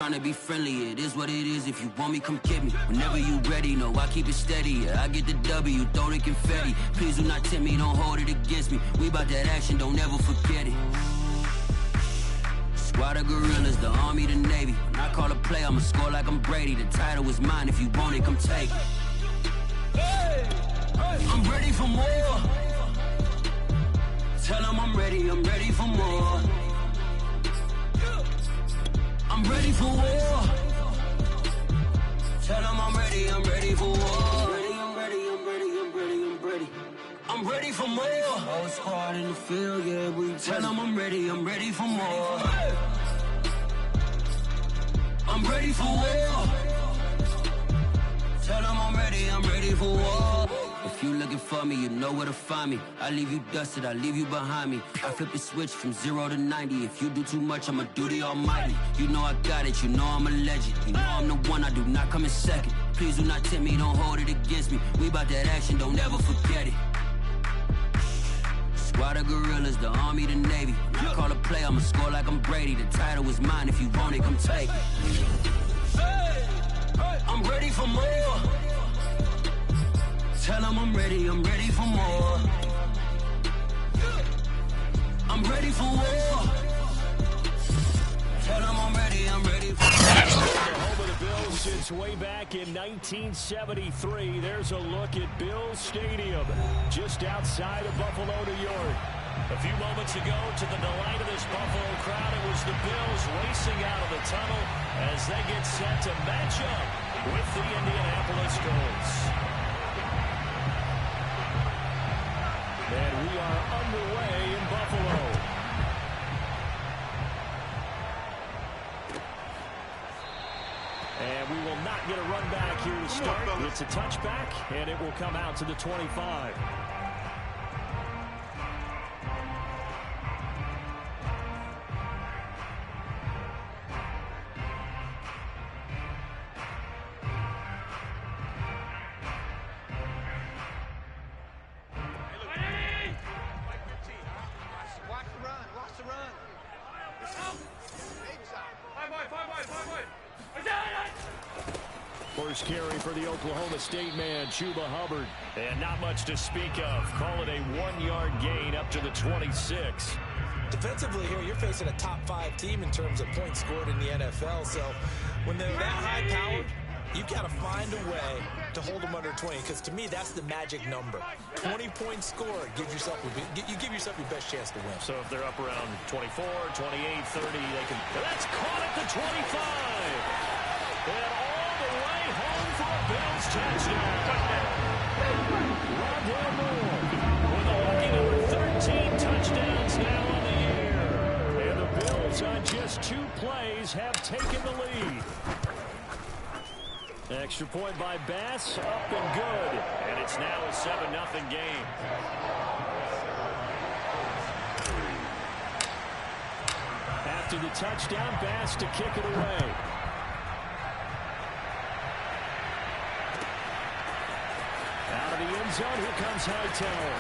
Trying to be friendly, it is what it is. If you want me, come get me. Whenever you ready, no, I keep it steady. Yeah, I get the W, throw the confetti. Please do not tempt me, don't hold it against me. We about that action, don't ever forget it. Squad of gorillas, the army, the navy. When I call a play, I'ma score like I'm Brady. The title is mine, if you want it, come take it. I'm ready for more. Tell them I'm ready for more. I'm ready for war. Tell them I'm ready for war. I'm ready for more. Whole squad in the field, yeah, we tell them I'm ready for more. I'm ready for war. Tell them I'm ready for war. If you looking for me, you know where to find me. I leave you dusted, I leave you behind me. I flip the switch from 0 to 90. If you do too much, I'ma do the almighty. You know I got it, you know I'm a legend. You know I'm the one, I do not come in second. Please do not tempt me, don't hold it against me. We about that action, don't ever forget it. Squad of gorillas, the army, the navy. When I call a play, I'ma score like I'm Brady. The title is mine, if you want it, come take it. I'm ready for more. Tell them I'm ready for more. I'm ready for war. Tell them I'm ready for war. Home of the Bills since way back in 1973. There's a look at Bills Stadium, just outside of Buffalo, New York. A few moments ago, to the delight of this Buffalo crowd, it was the Bills racing out of the tunnel as they get set to match up with the Indianapolis Colts. And we are underway in Buffalo. And we will not get a run back here to start. It's a touchback, and it will come out to the 25. First carry for the Oklahoma State man, Chuba Hubbard. And not much to speak of. Call it a 1-yard gain up to the 26. Defensively here, you're facing a top 5 team in terms of points scored in the NFL. So when they're that high-powered, you've got to find a way to hold them under 20. Because to me, that's the magic number. 20 points scored, you give yourself your best chance to win. So if they're up around 24, 28, 30, they can. That's caught at the 25. And all the way home for a Bills touchdown. Rondale Moore with a lucky number 13 touchdowns now on the year. And the Bills on just 2 plays have taken the lead. Extra point by Bass, up and good. And it's now a 7-0 game. After the touchdown, Bass to kick it away. Out of the end zone, here comes Hightower.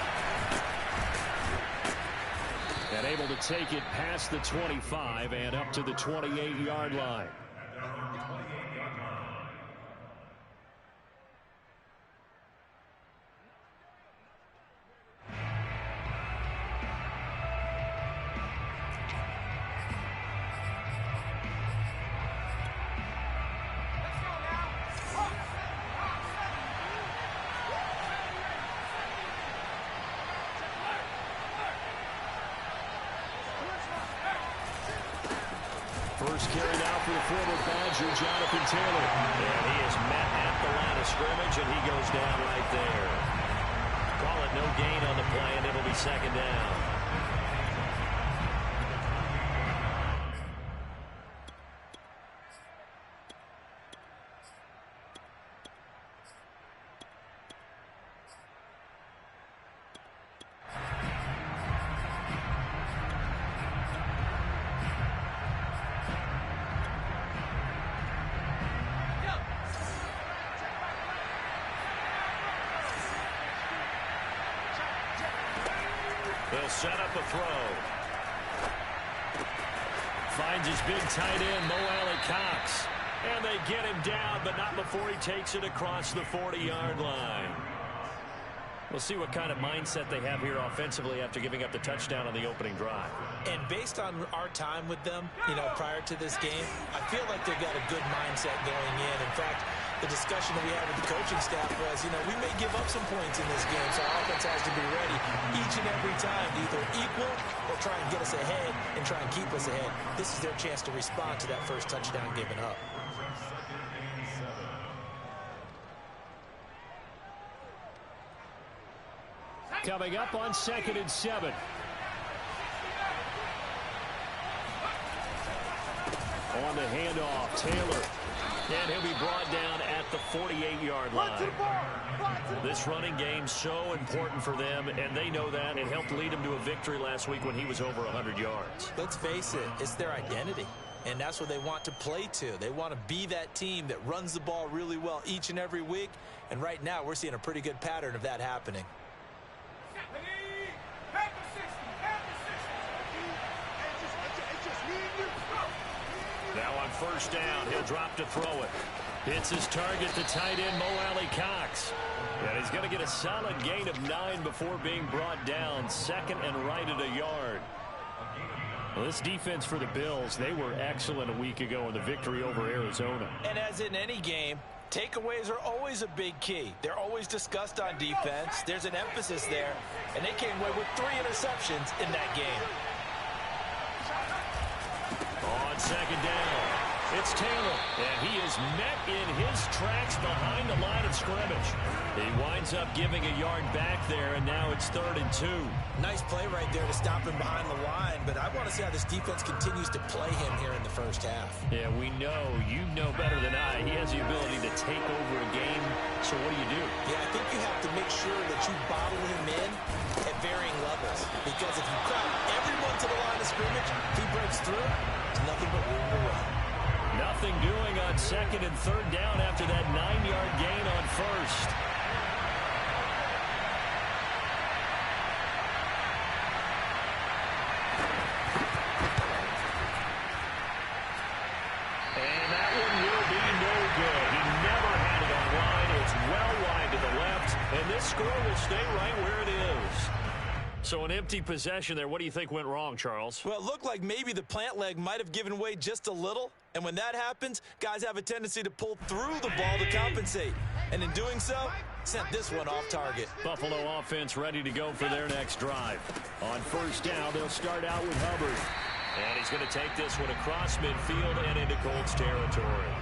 And able to take it past the 25 and up to the 28-yard line. First carry now for the former Badger, Jonathan Taylor. And he is met at the line of scrimmage, and he goes down right there. Call it no gain on the play, and it'll be 2nd down. They'll set up a throw. finds his big tight end, Mo Alley-Cox. And they get him down, but not before he takes it across the 40-yard line. We'll see what kind of mindset they have here offensively after giving up the touchdown on the opening drive. And based on our time with them, prior to this game, I feel like they've got a good mindset going in. In fact, the discussion that we had with the coaching staff was, we may give up some points in this game, so our offense has to be ready each and every time to either equal or try and get us ahead and try and keep us ahead. This is their chance to respond to that first touchdown given up. Coming up on 2nd and 7. On the handoff, Taylor. And he'll be brought down at the 48-yard line. This running game so important for them, and they know that. It helped lead them to a victory last week when he was over 100 yards. Let's face it, it's their identity. And that's what they want to play to. They want to be that team that runs the ball really well each and every week. And right now, we're seeing a pretty good pattern of that happening. Now on first down, he'll drop to throw it. Hits his target, the tight end, Mo Alley-Cox. And he's going to get a solid gain of 9 before being brought down. Second and right at a yard. Well, this defense for the Bills, they were excellent a week ago in the victory over Arizona. And as in any game, takeaways are always a big key. They're always discussed on defense. There's an emphasis there. And they came away with 3 interceptions in that game. On second down, it's Taylor, and he is met in his tracks behind the line of scrimmage. He winds up giving a yard back there, and now it's 3rd and 2. Nice play right there to stop him behind the line, but I want to see how this defense continues to play him here in the first half. Yeah, we know. You know better than I. He has the ability to take over a game, so what do? Yeah, I think you have to make sure that you bottle him in at varying levels, because if you crowd everyone to the line of scrimmage, if he breaks through, there's nothing but room to run. Nothing doing on 2nd and 3rd down after that 9-yard gain on first. And that one will be no good. He never had it on line. It's well wide to the left, and this score will stay right where it is. So an empty possession there. What do you think went wrong, Charles? Well, it looked like maybe the plant leg might have given way just a little. And when that happens, guys have a tendency to pull through the ball to compensate. And in doing so, sent this one off target. Buffalo offense ready to go for their next drive. On first down, they'll start out with Hubbard. And he's going to take this one across midfield and into Colts territory.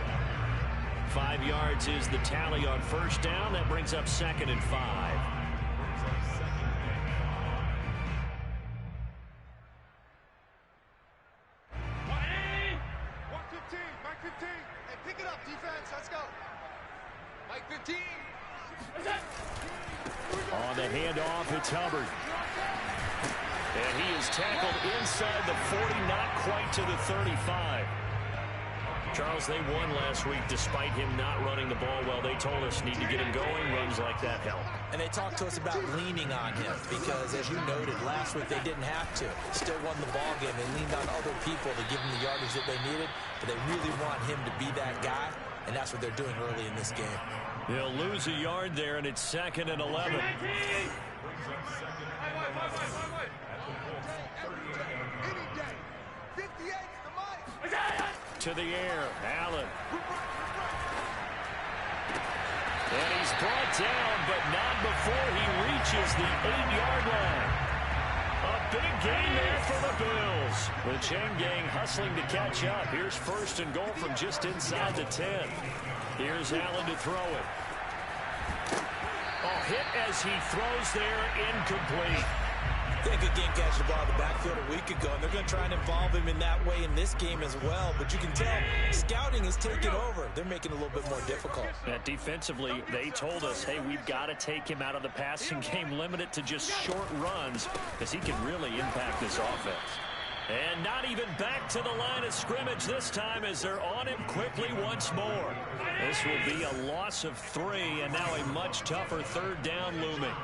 5 yards is the tally on first down. That brings up 2nd and 5. On the handoff, it's Hubbard. And he is tackled inside the 40, not quite to the 35. Charles, they won last week despite him not running the ball well. They told us need to get him going. Runs like that help. And they talked to us about leaning on him because, as you noted, last week they didn't have to. Still won the ball game. They leaned on other people to give them the yardage that they needed. But they really want him to be that guy, and that's what they're doing early in this game. They'll lose a yard there, and it's 2nd and 11. To the air, Allen. And he's brought down, but not before he reaches the 8-yard line. A big gain there for the Bills. The chain gang hustling to catch up. Here's 1st and goal from just inside the 10. Here's Allen to throw it. A hit as he throws there, incomplete. They had a good game catching the ball in the backfield a week ago, and they're going to try and involve him in that way in this game as well. But you can tell scouting is taking over. They're making it a little bit more difficult. Yeah, defensively, they told us, hey, we've got to take him out of the passing game, limit it to just short runs, because he can really impact this offense. And not even back to the line of scrimmage this time as they're on him quickly once more. This will be a loss of 3, and now a much tougher 3rd down looming.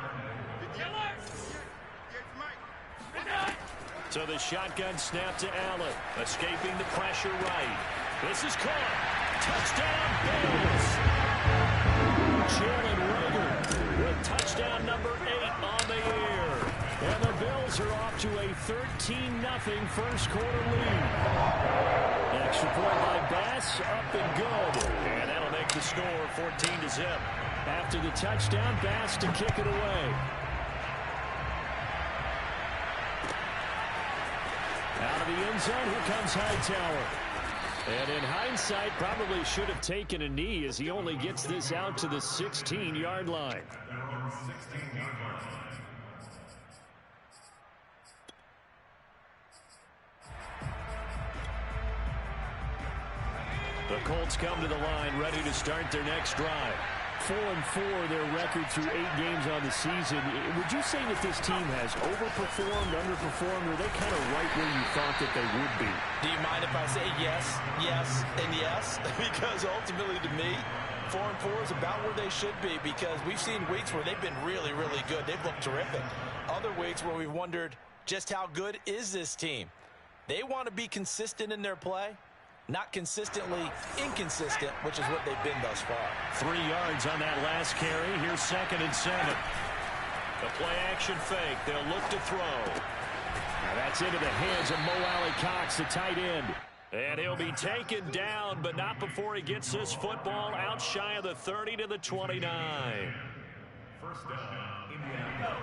So the shotgun snap to Allen. Escaping the pressure right. This is caught. Touchdown, Bills. Jalen Reagor with touchdown number 8 on the year. And the Bills are off to a 13-0 first quarter lead. Extra point by Bass, up and good. And that'll make the score 14-0. After the touchdown, Bass to kick it away. Out of the end zone, here comes Hightower. And in hindsight, probably should have taken a knee as he only gets this out to the 16-yard line. The Colts come to the line, ready to start their next drive. 4-4, their record through 8 games on the season. Would you say that this team has overperformed, underperformed, or are they kind of right where you thought that they would be? Do you mind if I say yes, yes, and yes? Because ultimately, to me, 4-4 is about where they should be, because we've seen weeks where they've been really, really good. They've looked terrific. Other weeks where we've wondered just how good is this team. They want to be consistent in their play. Not consistently inconsistent, which is what they've been thus far. 3 yards on that last carry. Here's 2nd and 7. The play action fake. They'll look to throw. Now that's into the hands of Mo Alley-Cox, the tight end. And he'll be taken down, but not before he gets this football out shy of the 30 to the 29. First down, Indiana.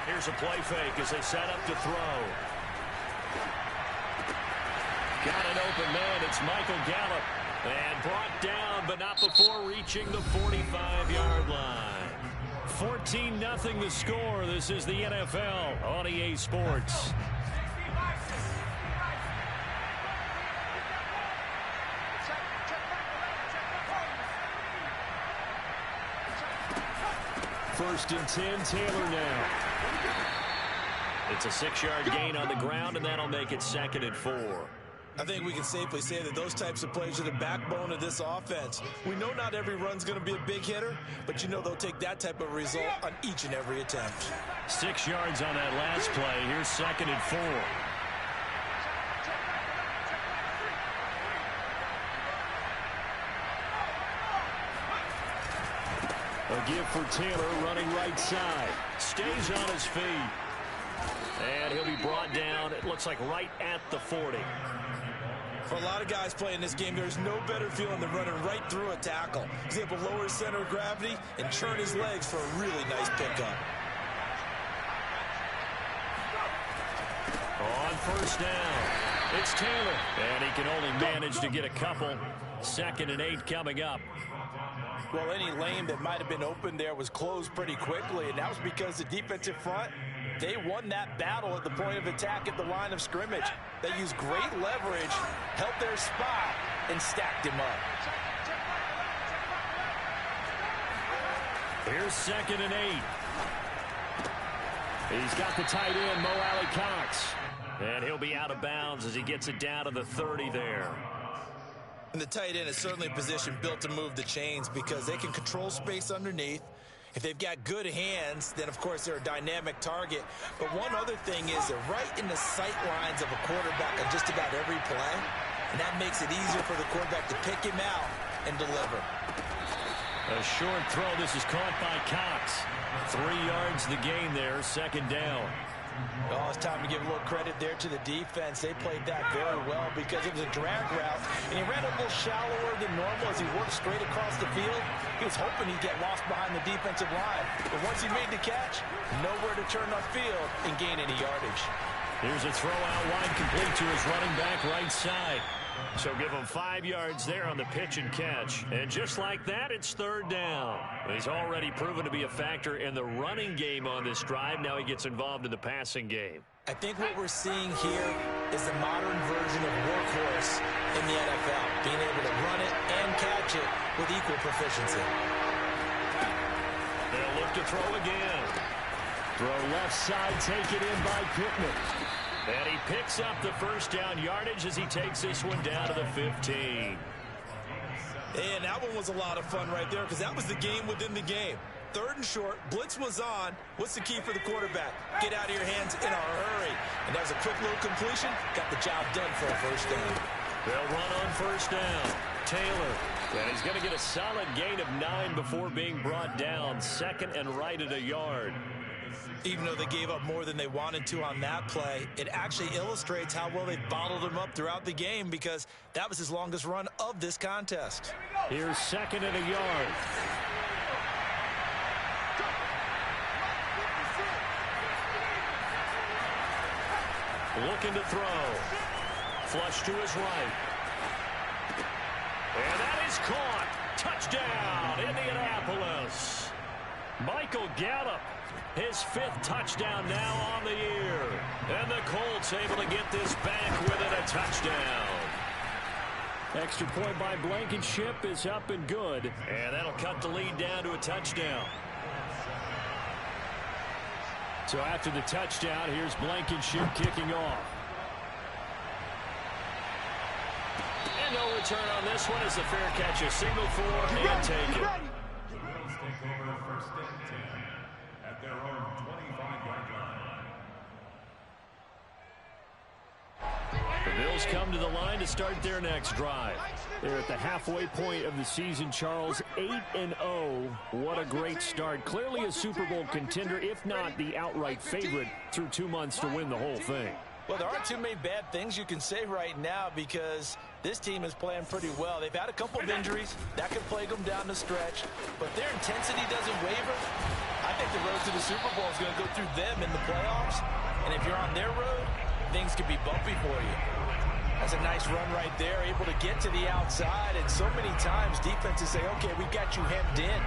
Here's a play fake as they set up to throw. Got an open man. It's Michael Gallup. And brought down, but not before reaching the 45-yard line. 14-0 the score. This is the NFL on EA Sports. First and 10, Taylor now. It's a 6-yard gain on the ground, and that'll make it 2nd and 4. I think we can safely say that those types of plays are the backbone of this offense. We know not every run's going to be a big hitter, but you know they'll take that type of result on each and every attempt. 6 yards on that last play. Here's 2nd and 4. A give for Taylor running right side. Stays on his feet. And he'll be brought down, it looks like right at the 40. For a lot of guys playing this game, there's no better feeling than running right through a tackle. He's able to lower his center of gravity and churn his legs for a really nice pickup. On first down, it's Taylor. And he can only manage to get a couple. 2nd and 8 coming up. Well, any lane that might have been open there was closed pretty quickly, and that was because the defensive front, they won that battle at the point of attack at the line of scrimmage. They used great leverage, held their spot, and stacked him up. Here's 2nd and 8. He's got the tight end, Mo Alley-Cox. And he'll be out of bounds as he gets it down to the 30 there. And the tight end is certainly a position built to move the chains because they can control space underneath. If they've got good hands, then, of course, they're a dynamic target. But one other thing is they're right in the sight lines of a quarterback on just about every play. And that makes it easier for the quarterback to pick him out and deliver. A short throw. This is caught by Cox. 3 yards the gain there, 2nd down. Oh, it's time to give a little credit there to the defense. They played that very well because it was a drag route, and he ran a little shallower than normal as he worked straight across the field. He was hoping he'd get lost behind the defensive line, but once he made the catch, nowhere to turn upfield and gain any yardage. Here's a throw out wide, complete to his running back right side. So give him 5 yards there on the pitch and catch. And just like that, it's 3rd down. He's already proven to be a factor in the running game on this drive. Now he gets involved in the passing game. I think what we're seeing here is the modern version of workhorse in the NFL, being able to run it and catch it with equal proficiency. They'll look to throw again. Throw left side, taken in by Pittman. And he picks up the first down yardage as he takes this one down to the 15. And that one was a lot of fun right there because that was the game within the game. 3rd and short. Blitz was on. What's the key for the quarterback? Get out of your hands in a hurry. And that was a quick little completion. Got the job done for a first down. They'll run on first down. Taylor. And he's going to get a solid gain of 9 before being brought down. 2nd and right at a yard. Even though they gave up more than they wanted to on that play, it actually illustrates how well they bottled him up throughout the game because that was his longest run of this contest. Here's 2nd and a yard. Looking to throw. Flush to his right. And that is caught. Touchdown, Indianapolis. Michael Gallup, his 5th touchdown now on the year. And the Colts able to get this back with it, a touchdown. Extra point by Blankenship is up and good. And that'll cut the lead down to a touchdown. So after the touchdown, here's Blankenship kicking off. And no return on this one as the fair catch, a signal for and take it. The Bills take over 1st and 10 at their own 25-yard line. The Bills come to the line to start their next drive. They're at the halfway point of the season, Charles, 8-0. What a great start. Clearly a Super Bowl contender, if not the outright favorite, through 2 months to win the whole thing. Well, there aren't too many bad things you can say right now because this team is playing pretty well. They've had a couple of injuries. That could plague them down the stretch. But their intensity doesn't waver. I think the road to the Super Bowl is going to go through them in the playoffs. And if you're on their road, things could be bumpy for you. That's a nice run right there, able to get to the outside. And so many times defenses say, okay, we got you hemmed in.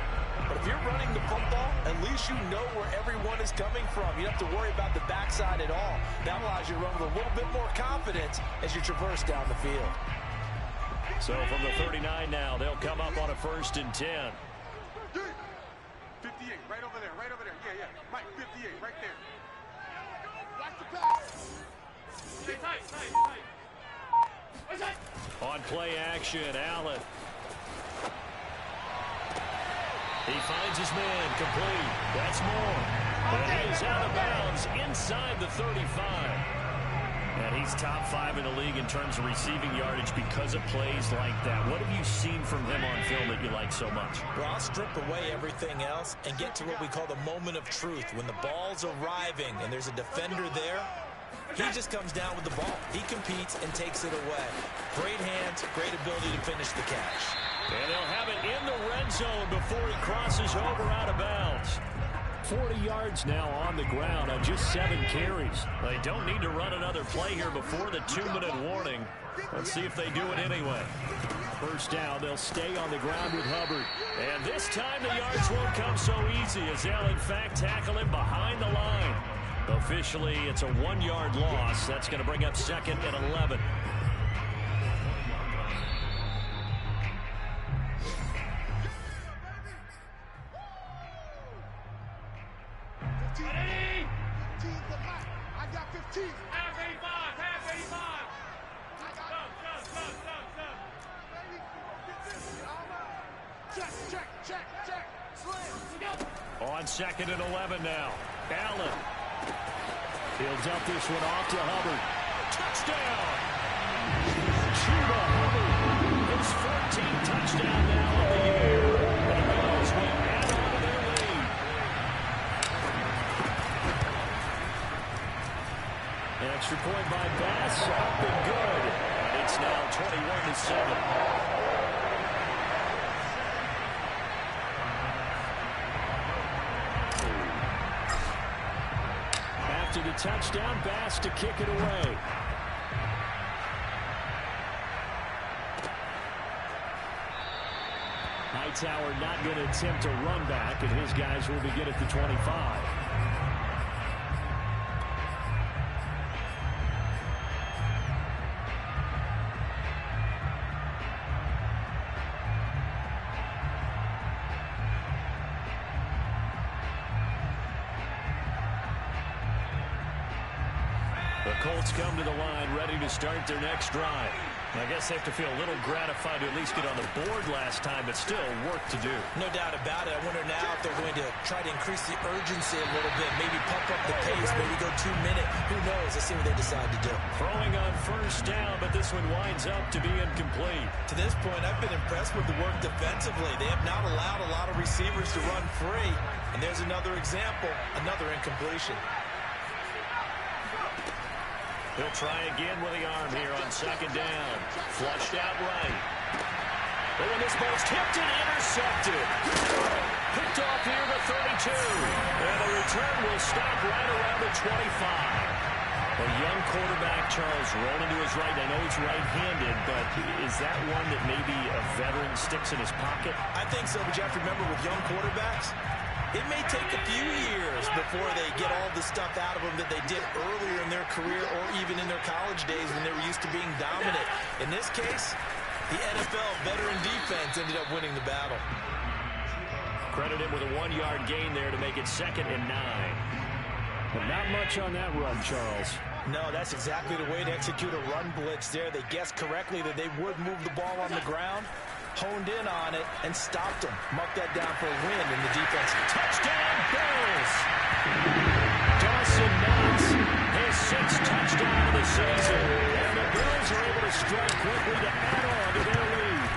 But if you're running the football, at least you know where everyone is coming from. You don't have to worry about the backside at all. That allows you to run with a little bit more confidence as you traverse down the field. So from the 39 now, they'll come up on a 1st and 10. 58, right over there, right over there. Yeah, yeah. Mike, 58, right there. Watch the pass. Stay tight, tight, tight. On play action, Allen. He finds his man, complete. That's more. And he's out of bounds inside the 35. And he's top 5 in the league in terms of receiving yardage because of plays like that. What have you seen from him on film that you like so much? Well, I'll strip away everything else and get to what we call the moment of truth. When the ball's arriving and there's a defender there, he just comes down with the ball. He competes and takes it away. Great hands, great ability to finish the catch. And they'll have it in the red zone before he crosses over out of bounds. 40 yards now on the ground on just 7 carries. They don't need to run another play here before the 2-minute warning. Let's see if they do it anyway. First down, they'll stay on the ground with Hubbard. And this time the yards won't come so easy as they'll in fact tackle him behind the line. Officially, it's a 1-yard loss. That's going to bring up 2nd and 11. I got 15. Half 85, half 85. Check, check, check, check. Slam. On 2nd and 11 now. Allen. He'll dump this one off to Hubbard. Touchdown! Chuba Hubbard. His 14th touchdown now of the year. And the Bills will add on to their lead. An extra point by Bass. Up and good. It's now 21-7. After the touchdown, Bass to kick it away. Hightower not going to attempt a run back, and his guys will begin at the 25. The Colts come to the line ready to start their next drive. I guess they have to feel a little gratified to at least get on the board last time, but still work to do. No doubt about it. I wonder now if they're going to try to increase the urgency a little bit, maybe pump up the pace, maybe go 2-minute. Who knows? Let's see what they decide to do. Throwing on first down, but this one winds up to be incomplete. To this point, I've been impressed with the work defensively. They have not allowed a lot of receivers to run free. And there's another example, another incompletion. He'll try again with the arm here on second down. Flushed out right. But when this ball's tipped and intercepted. Picked off here to 32. And the return will stop right around the 25. A young quarterback, Charles, rolling to his right. I know he's right-handed, but is that one that maybe a veteran sticks in his pocket? I think so, but you have to remember with young quarterbacks, it may take a few years before they get all the stuff out of them that they did earlier in their career or even in their college days when they were used to being dominant. In this case, the NFL veteran defense ended up winning the battle. Credit him with a 1-yard gain there to make it 2nd and 9. But not much on that run, Charles. No, that's exactly the way to execute a run blitz there. They guessed correctly that they would move the ball on the ground, honed in on it, and stopped them. Marked that down for a win in the defense. Touchdown, Bills! Dawson Knox, his 6th touchdown of the season. And the Bills are able to strike quickly to add on to their lead.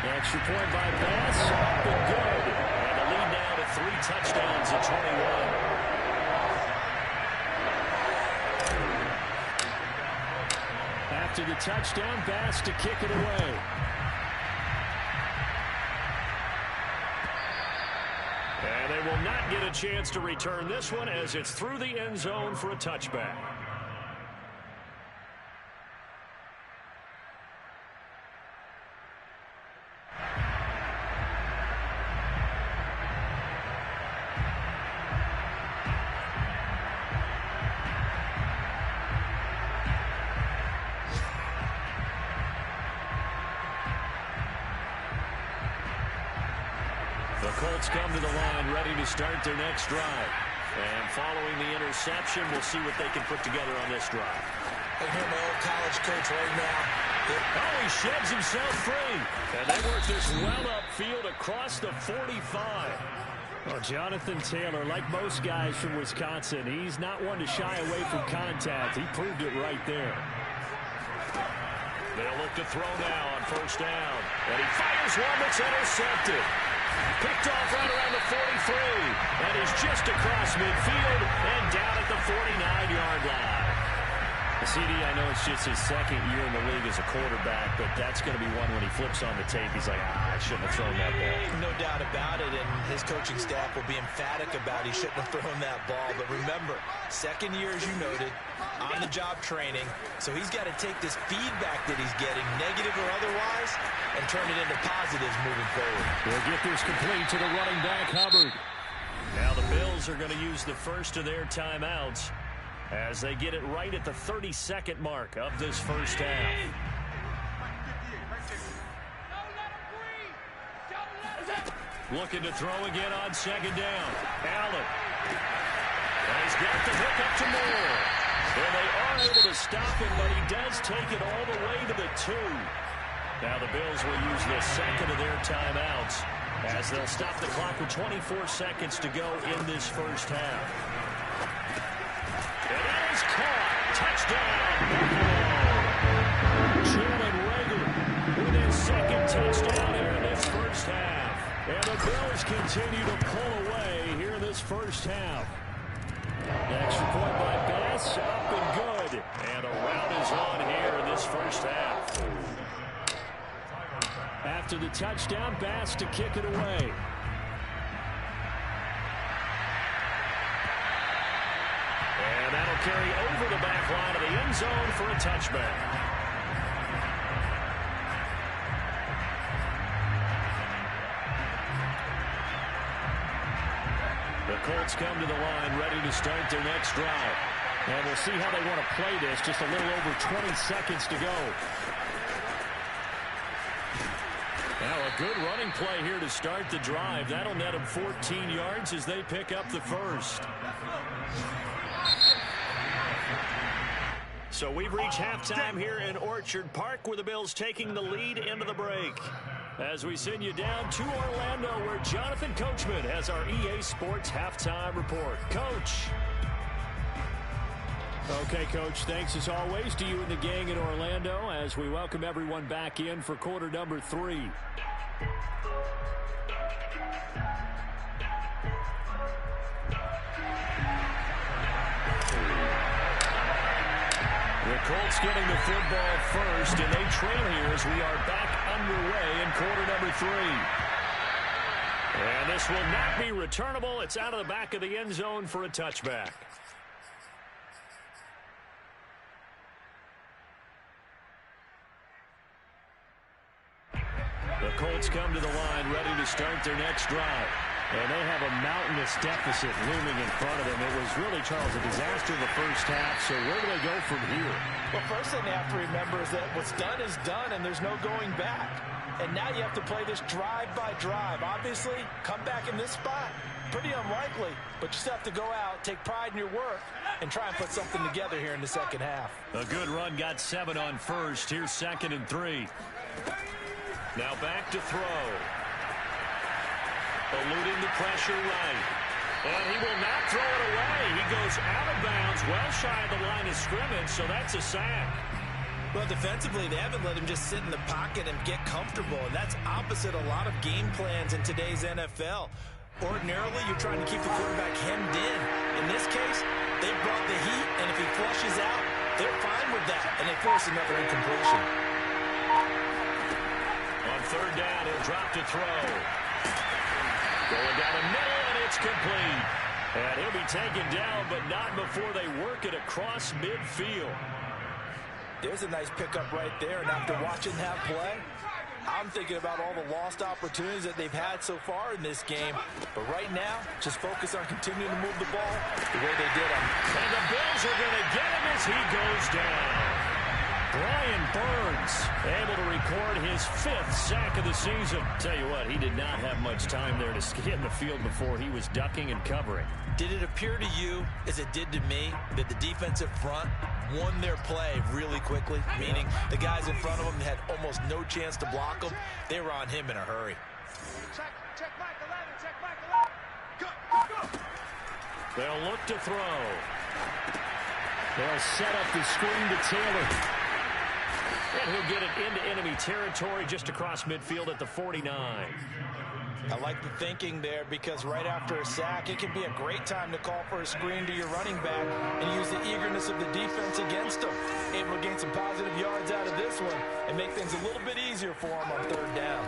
Extra point by Bass. Up and good. And the lead now to 3 touchdowns at 21. After the touchdown, Bass to kick it away. And they will not get a chance to return this one as it's through the end zone for a touchback. The Colts come to the line ready to start their next drive. And following the interception, we'll see what they can put together on this drive. I hear my old college coach right now. Oh, he sheds himself free. And they work this well upfield across the 45. Well, Jonathan Taylor, like most guys from Wisconsin, he's not one to shy away from contact. He proved it right there. They'll look to throw now on first down. And he fires one that's intercepted. Picked off right around the 43. And he's just across midfield and down at the 49-yard line. CD, I know it's just his 2nd year in the league as a quarterback, but that's going to be one when he flips on the tape. He's like, I shouldn't have thrown that ball. No doubt about it, and his coaching staff will be emphatic about he shouldn't have thrown that ball. But remember, 2nd year, as you noted, on-the-job training, so he's got to take this feedback that he's getting, negative or otherwise, and turn it into positives moving forward. We'll get this complete to the running back, Hubbard. Now the Bills are going to use the first of their timeouts as they get it right at the 32nd mark of this first half. Looking to throw again on second down. Allen. And he's got the hook up to Moore. And they are able to stop him, but he does take it all the way to the 2. Now the Bills will use the second of their timeouts as they'll stop the clock with 24 seconds to go in this first half. It is caught. Touchdown, Buffalo. Jalen Reagor with his 2nd touchdown here in this first half. And the Bills continue to pull away here in this first half. Extra point by Bass. Up and good. And a rout is on here in this first half. After the touchdown, Bass to kick it away. And that'll carry over the back line of the end zone for a touchback. The Colts come to the line ready to start their next drive. And we'll see how they want to play this. Just a little over 20 seconds to go. Now a good running play here to start the drive. That'll net them 14 yards as they pick up the first. So we've reached halftime here in Orchard Park, where the Bills taking the lead into the break. As we send you down to Orlando, where Jonathan Coachman has our EA Sports halftime report. Coach. Okay, Coach, thanks as always to you and the gang in Orlando as we welcome everyone back in for quarter number 3. The Colts getting the football first, and they trail here as we are back underway in quarter number 3. And this will not be returnable. It's out of the back of the end zone for a touchback. The Colts come to the line ready to start their next drive. And they have a mountainous deficit looming in front of them. It was really, Charles, a disaster the first half. So where do they go from here? Well, first thing they have to remember is that what's done is done, and there's no going back. And now you have to play this drive by drive. Obviously, come back in this spot, pretty unlikely. But you still have to go out, take pride in your work, and try and put something together here in the second half. A good run, got 7 on first. Here's 2nd and 3. Now back to throw. Eluding the pressure right. And he will not throw it away. He goes out of bounds, well shy of the line of scrimmage, so that's a sack. Well, defensively, they haven't let him just sit in the pocket and get comfortable, and that's opposite a lot of game plans in today's NFL. Ordinarily, you're trying to keep the quarterback hemmed in. In this case, they brought the heat, and if he flushes out, they're fine with that, and they force another incompletion. On 3rd down, he'll drop to throw. Going down the middle, and it's complete. And he'll be taken down, but not before they work it across midfield. There's a nice pickup right there, and after watching that play, I'm thinking about all the lost opportunities that they've had so far in this game. But right now, just focus on continuing to move the ball the way they did on. And the Bills are going to get him as he goes down. Brian Burns able to record his 5th sack of the season. Tell you what, he did not have much time there to get in the field before he was ducking and covering. Did it appear to you, as it did to me, that the defensive front won their play really quickly? Meaning the guys in front of them had almost no chance to block him. They were on him in a hurry. Check Mike 11, check Mike 11. Go. They'll look to throw. They'll set up the screen to Taylor. And he'll get it into enemy territory just across midfield at the 49. I like the thinking there because right after a sack, it can be a great time to call for a screen to your running back and use the eagerness of the defense against him. Able to gain some positive yards out of this one and make things a little bit easier for him on 3rd down.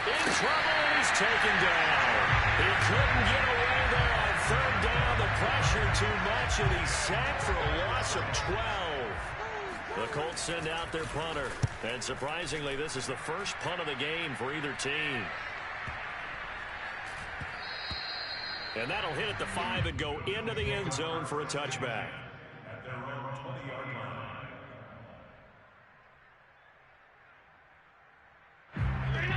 In trouble, and he's taken down. He couldn't get away there on 3rd down. The pressure too much, and he's sacked for a loss of 12. The Colts send out their punter. And surprisingly, this is the first punt of the game for either team. And that'll hit at the 5 and go into the end zone for a touchback. At their own 20-yard line.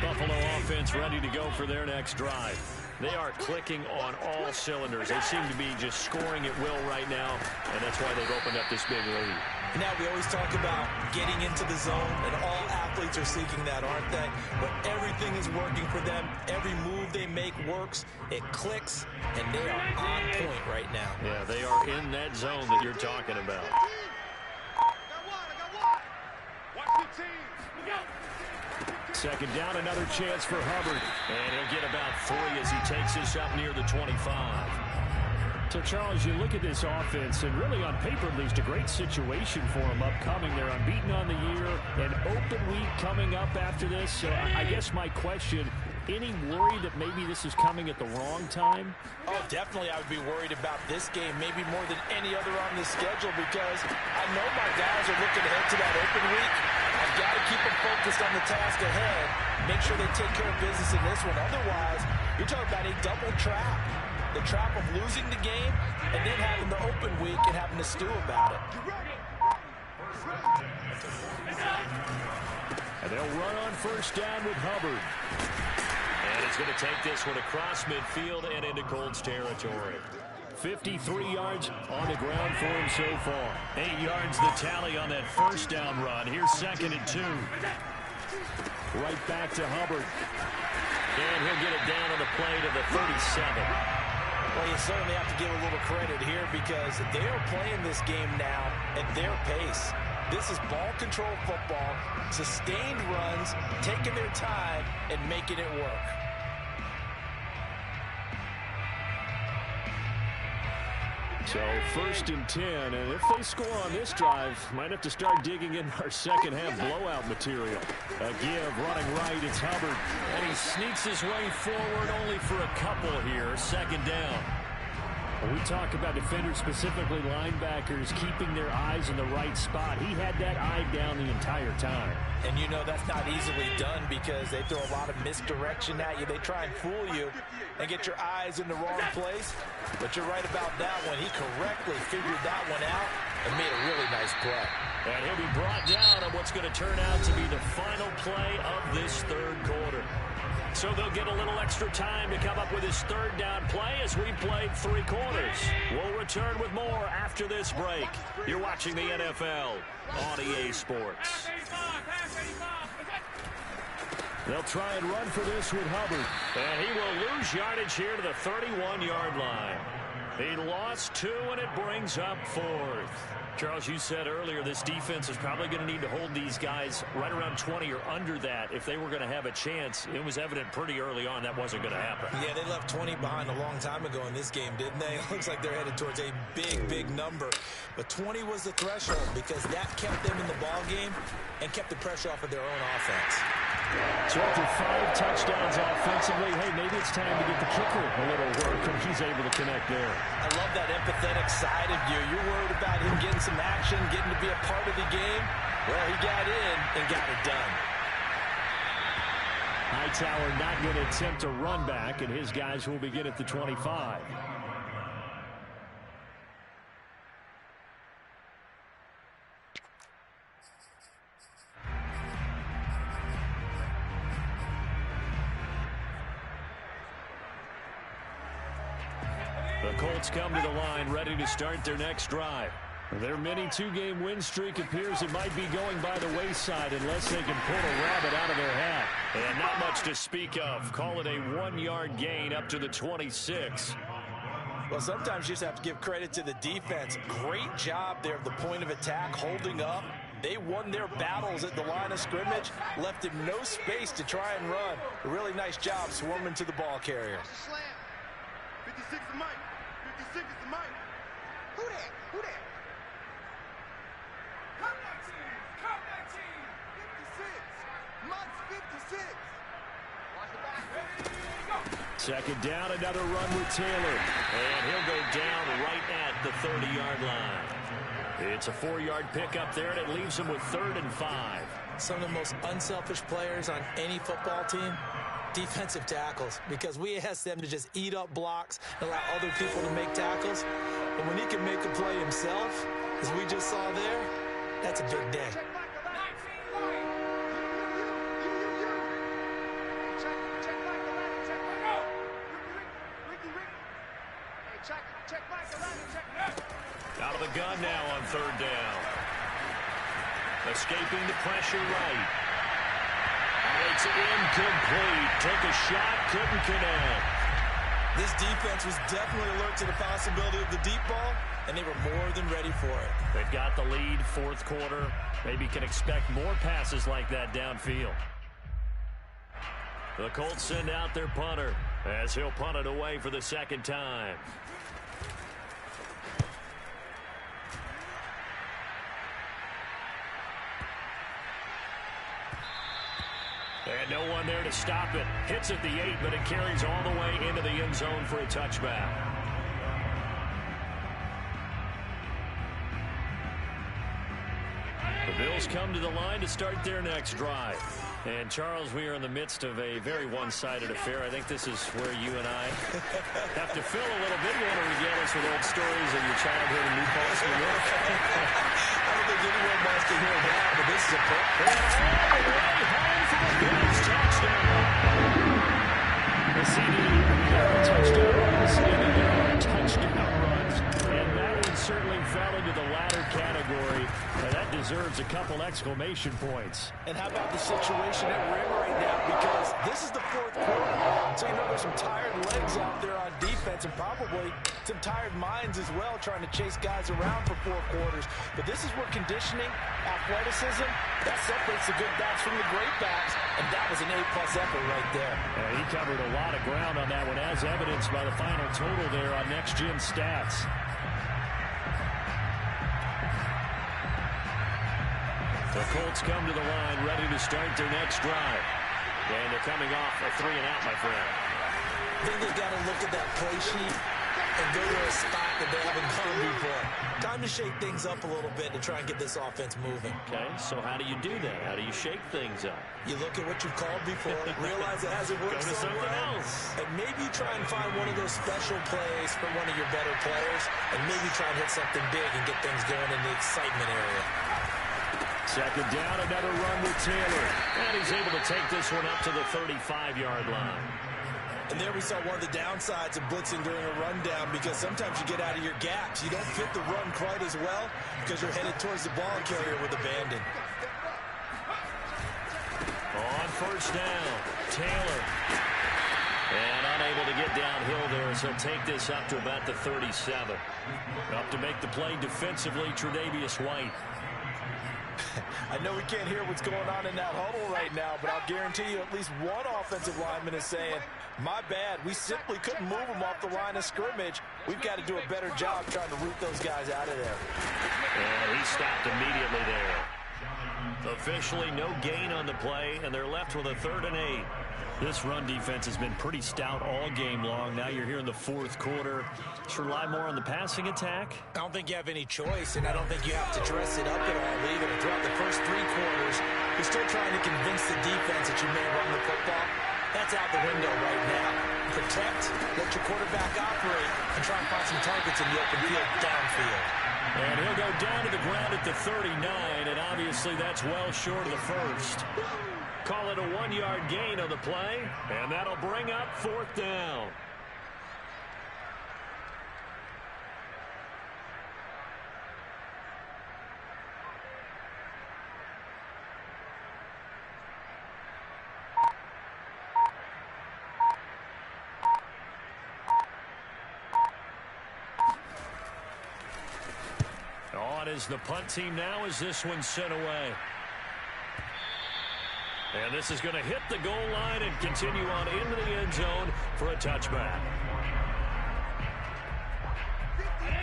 Buffalo offense ready to go for their next drive. They are clicking on all cylinders. They seem to be just scoring at will right now, and that's why they've opened up this big lead. Now, we always talk about getting into the zone, and all athletes are seeking that, aren't they? But everything is working for them. Every move they make works. It clicks, and they are on point right now. Yeah, they are in that zone that you're talking about. I got one. Watch the team. 2nd down, another chance for Hubbard. And he'll get about 3 as he takes this up near the 25. So, Charles, you look at this offense, and really on paper, at least, a great situation for them upcoming. They're unbeaten on the year, an open week coming up after this. So I guess my question, any worry that maybe this is coming at the wrong time? Oh, definitely I would be worried about this game, maybe more than any other on this schedule, because I know my guys are looking ahead to that open week. I've got to keep them focused on the task ahead, make sure they take care of business in this one. Otherwise, you're talking about a double trap. The trap of losing the game and then having the open week and having to stew about it. And they'll run on 1st down with Hubbard. And he's going to take this one across midfield and into Colts territory. 53 yards on the ground for him so far. 8 yards the tally on that first down run. Here's 2nd and 2. Right back to Hubbard. And he'll get it down on the play to the 37. Well, you certainly have to give a little credit here because they are playing this game now at their pace. This is ball control football, sustained runs, taking their time, and making it work. So 1st and 10, and if they score on this drive, might have to start digging in our second half blowout material. A give, running right, it's Hubbard. And he sneaks his way forward only for a couple here, 2nd down. When we talk about defenders, specifically linebackers, keeping their eyes in the right spot, he had that eye down the entire time. And you know that's not easily done because they throw a lot of misdirection at you. They try and fool you and get your eyes in the wrong place. But you're right about that one. He correctly figured that one out and made a really nice play. And he'll be brought down on what's going to turn out to be the final play of this 3rd quarter. So they'll get a little extra time to come up with his 3rd down play as we played 3 quarters. We'll return with more after this break. You're watching the NFL on EA Sports. They'll try and run for this with Hubbard. And he will lose yardage here to the 31-yard line. He lost 2, and it brings up 4th. Charles, you said earlier this defense is probably going to need to hold these guys right around 20 or under that if they were going to have a chance. It was evident pretty early on that wasn't going to happen. Yeah, they left 20 behind a long time ago in this game, didn't they? It looks like they're headed towards a big, big number. But 20 was the threshold because that kept them in the ball game and kept the pressure off of their own offense. So after 5 touchdowns offensively, hey, maybe it's time to get the kicker a little work, and he's able to connect there. I love that empathetic side of you. You're worried about him getting some action, getting to be a part of the game. Well, he got in and got it done. Hightower not going to attempt a run back, and his guys will begin at the 25. The Colts come to the line ready to start their next drive. Their mini 2-game win streak appears it might be going by the wayside unless they can pull a rabbit out of their hat. And not much to speak of. Call it a 1-yard gain up to the 26. Well, sometimes you just have to give credit to the defense. Great job there at the point of attack, holding up. They won their battles at the line of scrimmage, left him no space to try and run. A really nice job swarming to the ball carrier. 56 is Mike. 56 is Mike. Who that? Who that? Come that team. Come that team. 56. Mike's 56. Watch the back. Ready, go. 2nd down, another run with Taylor. And he'll go down right at the 30-yard line. It's a 4-yard pickup there, and it leaves him with 3rd and 5. Some of the most unselfish players on any football team, defensive tackles, because we ask them to just eat up blocks and allow other people to make tackles. And when he can make a play himself, as we just saw there, that's a big day. Out of the gun now on 3rd down. Escaping the pressure right. It's incomplete. Took a shot, couldn't connect. This defense was definitely alert to the possibility of the deep ball, and they were more than ready for it. They've got the lead, 4th quarter. Maybe can expect more passes like that downfield. The Colts send out their punter as he'll punt it away for the 2nd time. And no one there to stop it. Hits at the 8, but it carries all the way into the end zone for a touchback. The Bills come to the line to start their next drive. And, Charles, we are in the midst of a very one-sided affair. I think this is where you and I have to fill a little bit. You want to regale us with old stories of your childhood in New Paltz, New York? I don't think anyone wants to hear that, but this is a Bills touchdown. The CD, touchdown run. The CD, touchdown run. latter category, and that deserves a couple exclamation points. And how about the situation that we're in right now? Because this is the fourth quarter, so you know there's some tired legs out there on defense and probably some tired minds as well trying to chase guys around for 4 quarters. But this is where conditioning, athleticism, that separates the good backs from the great backs, and that was an A-plus effort right there. He covered a lot of ground on that one, as evidenced by the final total there on Next Gen Stats. The Colts come to the line, ready to start their next drive. And they're coming off a 3-and-out, my friend. I think they've got to look at that play sheet and go to a spot that they haven't gone before. Time to shake things up a little bit to try and get this offense moving. Okay, so how do you do that? How do you shake things up? You look at what you've called before, realize it hasn't worked Go to something well, else. and maybe you try and find one of those special plays for one of your better players, and maybe try and hit something big and get things going in the excitement area. Second down, another run with Taylor. And he's able to take this one up to the 35-yard line. And there we saw one of the downsides of blitzing during a rundown, because sometimes you get out of your gaps. You don't fit the run quite as well because you're headed towards the ball carrier with abandon. On first down, Taylor. And unable to get downhill there, so he'll take this up to about the 37. Up to make the play defensively, Tre'Davious White. I know we can't hear what's going on in that huddle right now, but I'll guarantee you at least one offensive lineman is saying, my bad, we simply couldn't move them off the line of scrimmage. We've got to do a better job trying to root those guys out of there. And he stopped immediately there. Officially no gain on the play, and they're left with a 3rd and 8. This run defense has been pretty stout all game long. Now you're here in the 4th quarter. Should rely more on the passing attack? I don't think you have any choice, and I don't think you have to dress it up at all either. Throughout the first 3 quarters, you're still trying to convince the defense that you may run the football. That's out the window right now. Protect, let your quarterback operate, and try and find some targets in the open field downfield. And he'll go down to the ground at the 39, and obviously that's well short of the first. Call it a 1-yard gain on the play, and that'll bring up 4th down. On is the punt team now as this one's sent away. And this is going to hit the goal line and continue on into the end zone for a touchback.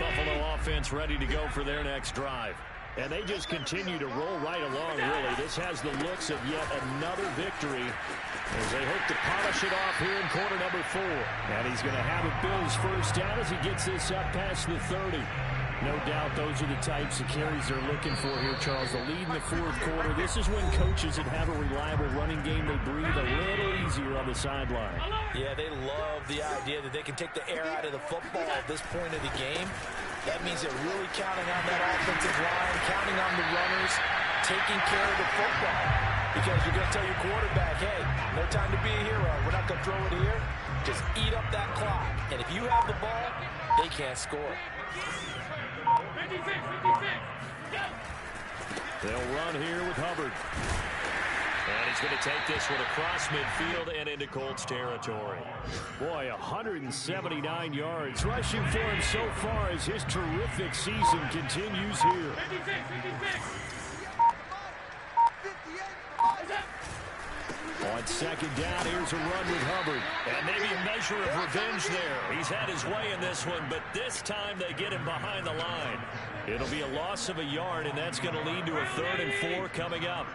Buffalo offense ready to go for their next drive. And they just continue to roll right along, really. This has the looks of yet another victory as they hope to polish it off here in quarter number 4. And he's going to have a Bills first down as he gets this up past the 30. No doubt those are the types of carries they're looking for here, Charles. The lead in the 4th quarter. This is when coaches that have a reliable running game, they breathe a little easier on the sideline. Yeah, they love the idea that they can take the air out of the football at this point of the game. That means they're really counting on that offensive line, counting on the runners, taking care of the football. Because you're going to tell your quarterback, hey, no time to be a hero. We're not going to throw it here. Just eat up that clock. And if you have the ball, they can't score. They'll run here with Hubbard. And he's going to take this one across midfield and into Colts territory. Boy, 179 yards rushing for him so far as his terrific season continues here. On second down, here's a run with Hubbard. And maybe a measure of revenge there. He's had his way in this one, but this time they get him behind the line. It'll be a loss of a yard, and that's going to lead to a 3rd and 4 coming up.